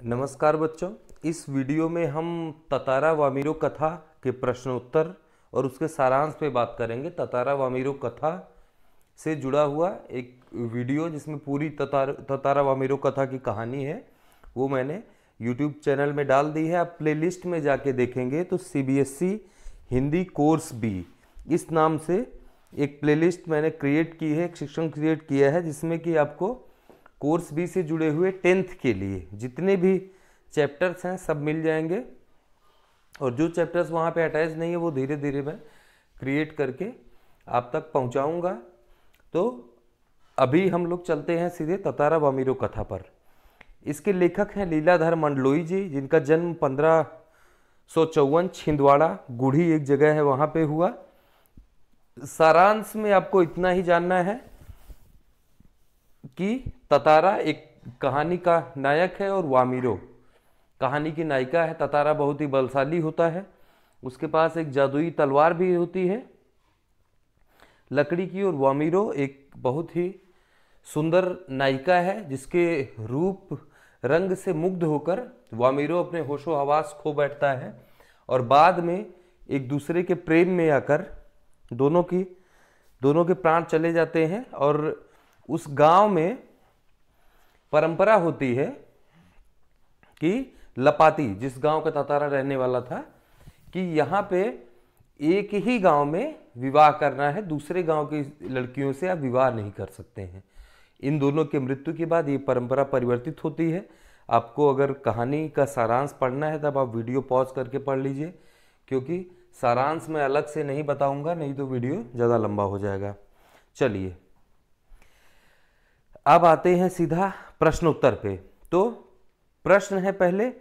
नमस्कार बच्चों। इस वीडियो में हम ततारा वामिरो कथा के प्रश्नोत्तर और उसके सारांश पे बात करेंगे। ततारा वामिरो कथा से जुड़ा हुआ एक वीडियो जिसमें पूरी ततारा वामिरो कथा की कहानी है, वो मैंने YouTube चैनल में डाल दी है। आप प्लेलिस्ट में जाके देखेंगे तो CBSE हिंदी कोर्स बी इस नाम से एक प्लेलिस्ट मैंने क्रिएट की है, एक सेक्शन क्रिएट किया है, जिसमें कि आपको कोर्स बी से जुड़े हुए 10th के लिए जितने भी चैप्टर्स हैं सब मिल जाएंगे। और जो चैप्टर्स वहाँ पे अटैच नहीं है वो धीरे धीरे मैं क्रिएट करके आप तक पहुँचाऊँगा। तो अभी हम लोग चलते हैं सीधे ततारा वामिरो कथा पर। इसके लेखक हैं लीलाधर मंडलोई जी, जिनका जन्म 1554 छिंदवाड़ा गुढ़ी एक जगह है वहाँ पे हुआ। सारांश में आपको इतना ही जानना है कि ततारा एक कहानी का नायक है और वामिरो कहानी की नायिका है। ततारा बहुत ही बलशाली होता है, उसके पास एक जादुई तलवार भी होती है लकड़ी की, और वामिरो एक बहुत ही सुंदर नायिका है जिसके रूप रंग से मुग्ध होकर वामिरो अपने होशो हवास खो बैठता है और बाद में एक दूसरे के प्रेम में आकर दोनों के प्राण चले जाते हैं। और उस गांव में परंपरा होती है कि लपाती, जिस गांव का ततारा रहने वाला था, कि यहाँ पे एक ही गांव में विवाह करना है, दूसरे गांव की लड़कियों से आप विवाह नहीं कर सकते हैं। इन दोनों के मृत्यु के बाद ये परंपरा परिवर्तित होती है। आपको अगर कहानी का सारांश पढ़ना है तब आप वीडियो पॉज करके पढ़ लीजिए, क्योंकि सारांश मैं अलग से नहीं बताऊंगा, नहीं तो वीडियो ज़्यादा लंबा हो जाएगा। चलिए अब आते हैं सीधा प्रश्नोत्तर पे। तो प्रश्न है पहले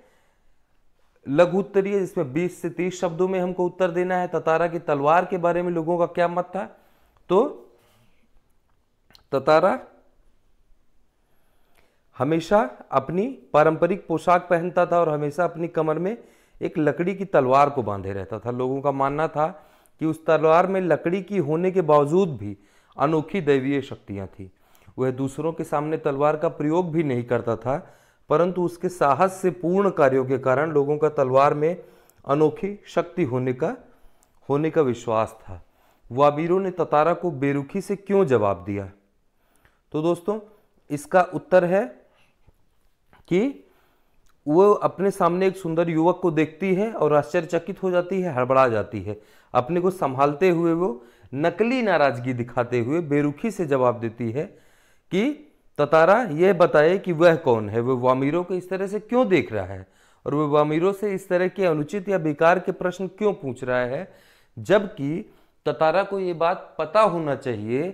लघु उत्तरीय, जिसमें 20 से 30 शब्दों में हमको उत्तर देना है। ततारा की तलवार के बारे में लोगों का क्या मत था? तो ततारा हमेशा अपनी पारंपरिक पोशाक पहनता था और हमेशा अपनी कमर में एक लकड़ी की तलवार को बांधे रहता था। लोगों का मानना था कि उस तलवार में लकड़ी की होने के बावजूद भी अनोखी दैवीय शक्तियां थी। वह दूसरों के सामने तलवार का प्रयोग भी नहीं करता था, परंतु उसके साहस से पूर्ण कार्यों के कारण लोगों का तलवार में अनोखी शक्ति होने का विश्वास था। वामिरो ने ततारा को बेरुखी से क्यों जवाब दिया? तो दोस्तों इसका उत्तर है कि वो अपने सामने एक सुंदर युवक को देखती है और आश्चर्यचकित हो जाती है, हड़बड़ा जाती है। अपने को संभालते हुए वो नकली नाराजगी दिखाते हुए बेरुखी से जवाब देती है कि ततारा यह बताए कि वह कौन है, वह वामिरो को इस तरह से क्यों देख रहा है और वह वामिरो से इस तरह के अनुचित या बेकार के प्रश्न क्यों पूछ रहा है, जबकि ततारा को यह बात पता होना चाहिए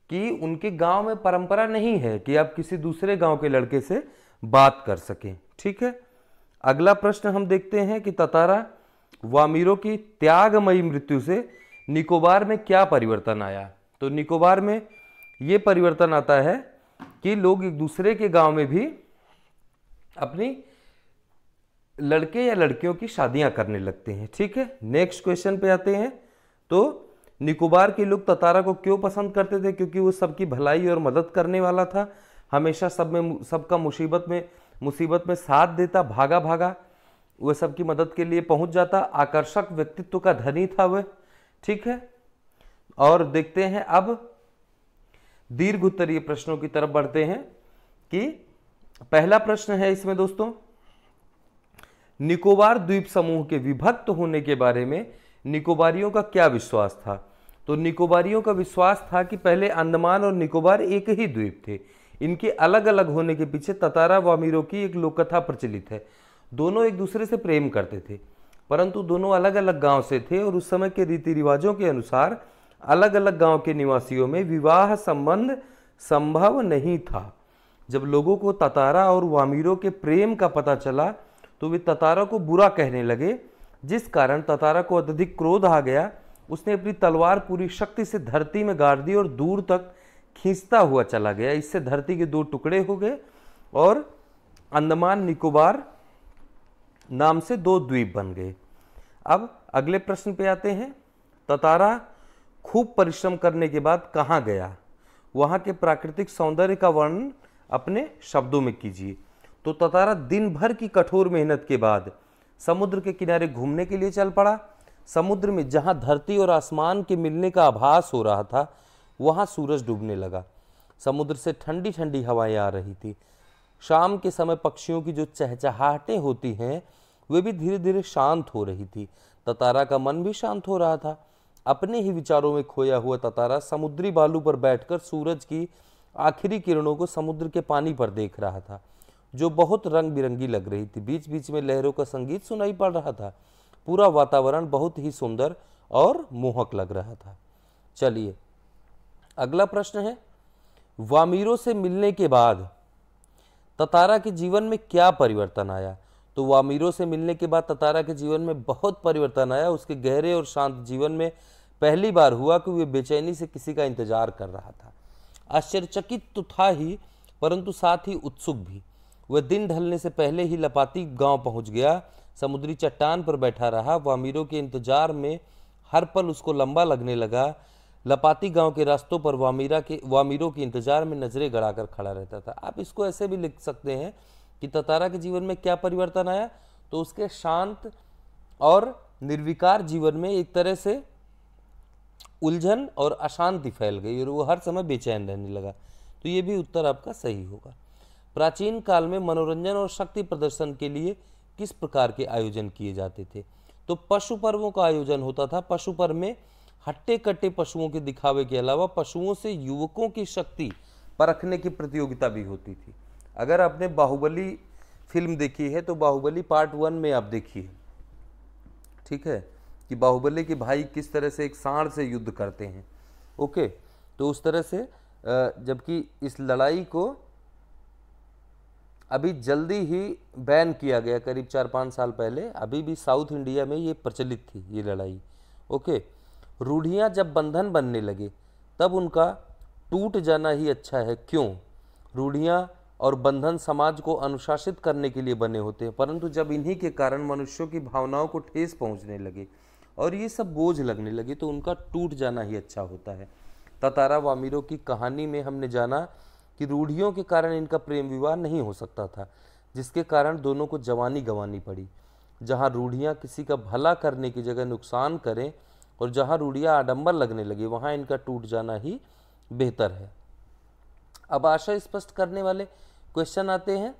कि उनके गांव में परंपरा नहीं है कि आप किसी दूसरे गांव के लड़के से बात कर सकें। ठीक है, अगला प्रश्न हम देखते हैं कि ततारा वामिरो की त्यागमयी मृत्यु से निकोबार में क्या परिवर्तन आया। तो निकोबार में ये परिवर्तन आता है कि लोग एक दूसरे के गांव में भी अपनी लड़के या लड़कियों की शादियां करने लगते हैं। ठीक है, नेक्स्ट क्वेश्चन पे आते हैं। तो निकोबार के लोग ततारा को क्यों पसंद करते थे? क्योंकि वो सबकी भलाई और मदद करने वाला था, हमेशा सबका मुसीबत में साथ देता, भागा भागा वह सबकी मदद के लिए पहुंच जाता, आकर्षक व्यक्तित्व का धनी था वह। ठीक है, और देखते हैं अब दीर्घ उत्तरीय प्रश्नों की तरफ बढ़ते हैं कि पहला प्रश्न है इसमें दोस्तों, निकोबार द्वीप समूह के विभक्त होने के बारे में निकोबारियों का क्या विश्वास था? तो निकोबारियों का विश्वास था कि पहले अंडमान और निकोबार एक ही द्वीप थे। इनके अलग अलग होने के पीछे ततारा वामिरो की एक लोककथा प्रचलित है। दोनों एक दूसरे से प्रेम करते थे, परंतु दोनों अलग अलग गांव से थे और उस समय के रीति रिवाजों के अनुसार अलग अलग गांव के निवासियों में विवाह संबंध संभव नहीं था। जब लोगों को ततारा और वामिरो के प्रेम का पता चला तो वे ततारा को बुरा कहने लगे, जिस कारण ततारा को अत्यधिक क्रोध आ गया। उसने अपनी तलवार पूरी शक्ति से धरती में गाड़ दी और दूर तक खींचता हुआ चला गया। इससे धरती के दो टुकड़े हो गए और अंडमान निकोबार नाम से दो द्वीप बन गए। अब अगले प्रश्न पे आते हैं। ततारा खूब परिश्रम करने के बाद कहाँ गया? वहाँ के प्राकृतिक सौंदर्य का वर्णन अपने शब्दों में कीजिए। तो ततारा दिन भर की कठोर मेहनत के बाद समुद्र के किनारे घूमने के लिए चल पड़ा। समुद्र में जहां धरती और आसमान के मिलने का आभास हो रहा था वहां सूरज डूबने लगा। समुद्र से ठंडी ठंडी हवाएं आ रही थी। शाम के समय पक्षियों की जो चहचहाहटें होती हैं वे भी धीरे धीरे शांत हो रही थी। ततारा का मन भी शांत हो रहा था। अपने ही विचारों में खोया हुआ ततारा समुद्री बालू पर बैठकर सूरज की आखिरी किरणों को समुद्र के पानी पर देख रहा था, जो बहुत रंग बिरंगी लग रही थी। बीच बीच में लहरों का संगीत सुनाई पड़ रहा था। पूरा वातावरण बहुत ही सुंदर और मोहक लग रहा था। चलिए अगला प्रश्न है, वामीरो से मिलने के बाद ततारा के जीवन में क्या परिवर्तन आया? तो वामीरो से मिलने के बाद ततारा के जीवन में बहुत परिवर्तन आया। उसके गहरे और शांत जीवन में पहली बार हुआ कि वे बेचैनी से किसी का इंतजार कर रहा था। आश्चर्यचकित तो था ही, परंतु साथ ही उत्सुक भी। वह दिन ढलने से पहले ही लपाती गांव पहुंच गया। समुद्री चट्टान पर बैठा रहा। वामीरो के इंतजार में हर पल उसको लंबा लगने लगा। लपाती गांव के रास्तों पर वामीरो के इंतजार में नजरें गड़ाकर खड़ा रहता था। आप इसको ऐसे भी लिख सकते हैं कि ततारा के जीवन में क्या परिवर्तन आया, तो उसके शांत और निर्विकार जीवन में एक तरह से उलझन और अशांति फैल गई और वो हर समय बेचैन रहने लगा। तो ये भी उत्तर आपका सही होगा। प्राचीन काल में मनोरंजन और शक्ति प्रदर्शन के लिए किस प्रकार के आयोजन किए जाते थे? तो पशु पर्वों का आयोजन होता था। पशु पर्व में हट्टे कट्टे पशुओं के दिखावे के अलावा पशुओं से युवकों की शक्ति परखने की प्रतियोगिता भी होती थी। अगर आपने बाहुबली फिल्म देखी है तो बाहुबली पार्ट 1 में आप देखिए, ठीक है, कि बाहुबली के भाई किस तरह से एक सांड से युद्ध करते हैं। ओके, तो उस तरह से जबकि इस लड़ाई को अभी जल्दी ही बैन किया गया, करीब 4-5 साल पहले। अभी भी साउथ इंडिया में ये प्रचलित थी ये लड़ाई। ओके, रूढ़ियाँ जब बंधन बनने लगे तब उनका टूट जाना ही अच्छा है। क्यों? रूढ़ियाँ और बंधन समाज को अनुशासित करने के लिए बने होते हैं, परंतु जब इन्हीं के कारण मनुष्यों की भावनाओं को ठेस पहुंचने लगे और ये सब बोझ लगने लगे तो उनका टूट जाना ही अच्छा होता है। ततारा वामीरो की कहानी में हमने जाना कि रूढ़ियों के कारण इनका प्रेम विवाह नहीं हो सकता था, जिसके कारण दोनों को जवानी गंवानी पड़ी। जहाँ रूढ़ियाँ किसी का भला करने की जगह नुकसान करें और जहाँ रूढ़ियाँ आडंबर लगने लगे वहाँ इनका टूट जाना ही बेहतर है। अब आशय स्पष्ट करने वाले क्वेश्चन आते हैं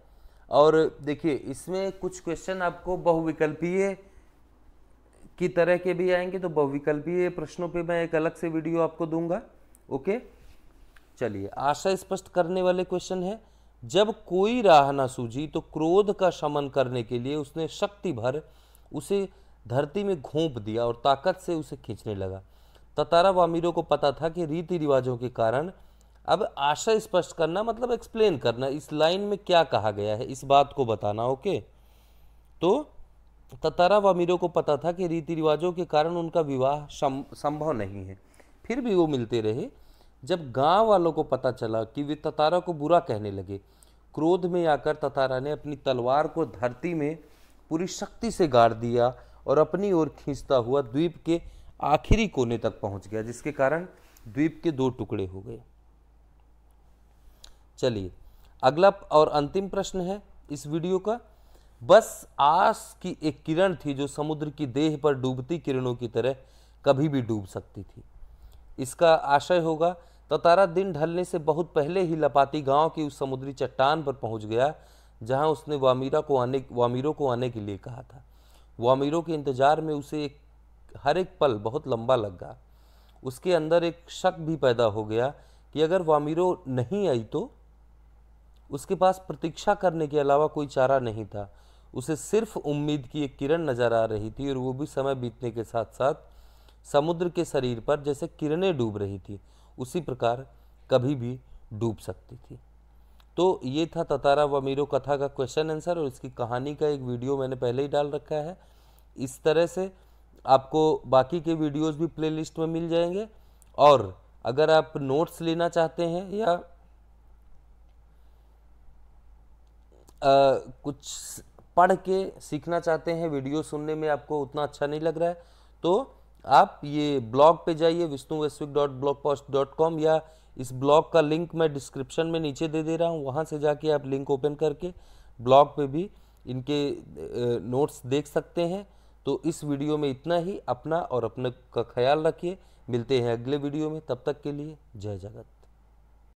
और देखिए इसमें कुछ क्वेश्चन आपको बहुविकल्पीय की तरह के भी आएंगे, तो बहुविकल्पीय प्रश्नों पे मैं एक अलग से वीडियो आपको दूंगा। ओके, चलिए आशय स्पष्ट करने वाले क्वेश्चन है, जब कोई राह ना सूझी तो क्रोध का शमन करने के लिए उसने शक्ति भर उसे धरती में घोंप दिया और ताकत से उसे खींचने लगा। ततारा वामीरो को पता था कि रीति रिवाजों के कारण, अब आशय स्पष्ट करना मतलब एक्सप्लेन करना, इस लाइन में क्या कहा गया है इस बात को बताना। ओके, तो ततारा वामीरो को पता था कि रीति रिवाजों के कारण उनका विवाह संभव नहीं है, फिर भी वो मिलते रहे। जब गांव वालों को पता चला कि वे ततारा को बुरा कहने लगे, क्रोध में आकर ततारा ने अपनी तलवार को धरती में पूरी शक्ति से गाड़ दिया और अपनी ओर खींचता हुआ द्वीप के आखिरी कोने तक पहुंच गया, जिसके कारण द्वीप के 2 टुकड़े हो गए। चलिए अगला और अंतिम प्रश्न है इस वीडियो का, बस आस की एक किरण थी जो समुद्र की देह पर डूबती किरणों की तरह कभी भी डूब सकती थी। इसका आशय होगा, ततारा दिन ढलने से बहुत पहले ही लपाती गांव की उस समुद्री चट्टान पर पहुंच गया जहां उसने वामीरो को आने के लिए कहा था। वामीरो के इंतजार में उसे हर एक पल बहुत लंबा लगा। उसके अंदर एक शक भी पैदा हो गया कि अगर वामीरो नहीं आई तो उसके पास प्रतीक्षा करने के अलावा कोई चारा नहीं था। उसे सिर्फ उम्मीद की एक किरण नजर आ रही थी और वो भी समय बीतने के साथ साथ समुद्र के शरीर पर जैसे किरणें डूब रही थी उसी प्रकार कभी भी डूब सकती थी। तो ये था ततारा वामीरो कथा का क्वेश्चन आंसर और इसकी कहानी का एक वीडियो मैंने पहले ही डाल रखा है। इस तरह से आपको बाकी के वीडियोस भी प्लेलिस्ट में मिल जाएंगे और अगर आप नोट्स लेना चाहते हैं या कुछ पढ़ के सीखना चाहते हैं, वीडियो सुनने में आपको उतना अच्छा नहीं लग रहा है, तो आप ये ब्लॉग पे जाइए vishnuvasvik.blogspot.com या इस ब्लॉग का लिंक मैं डिस्क्रिप्शन में नीचे दे रहा हूँ, वहाँ से जाके आप लिंक ओपन करके ब्लॉग पे भी इनके नोट्स देख सकते हैं। तो इस वीडियो में इतना ही। अपना और अपने का ख्याल रखिए। मिलते हैं अगले वीडियो में, तब तक के लिए जय जगत।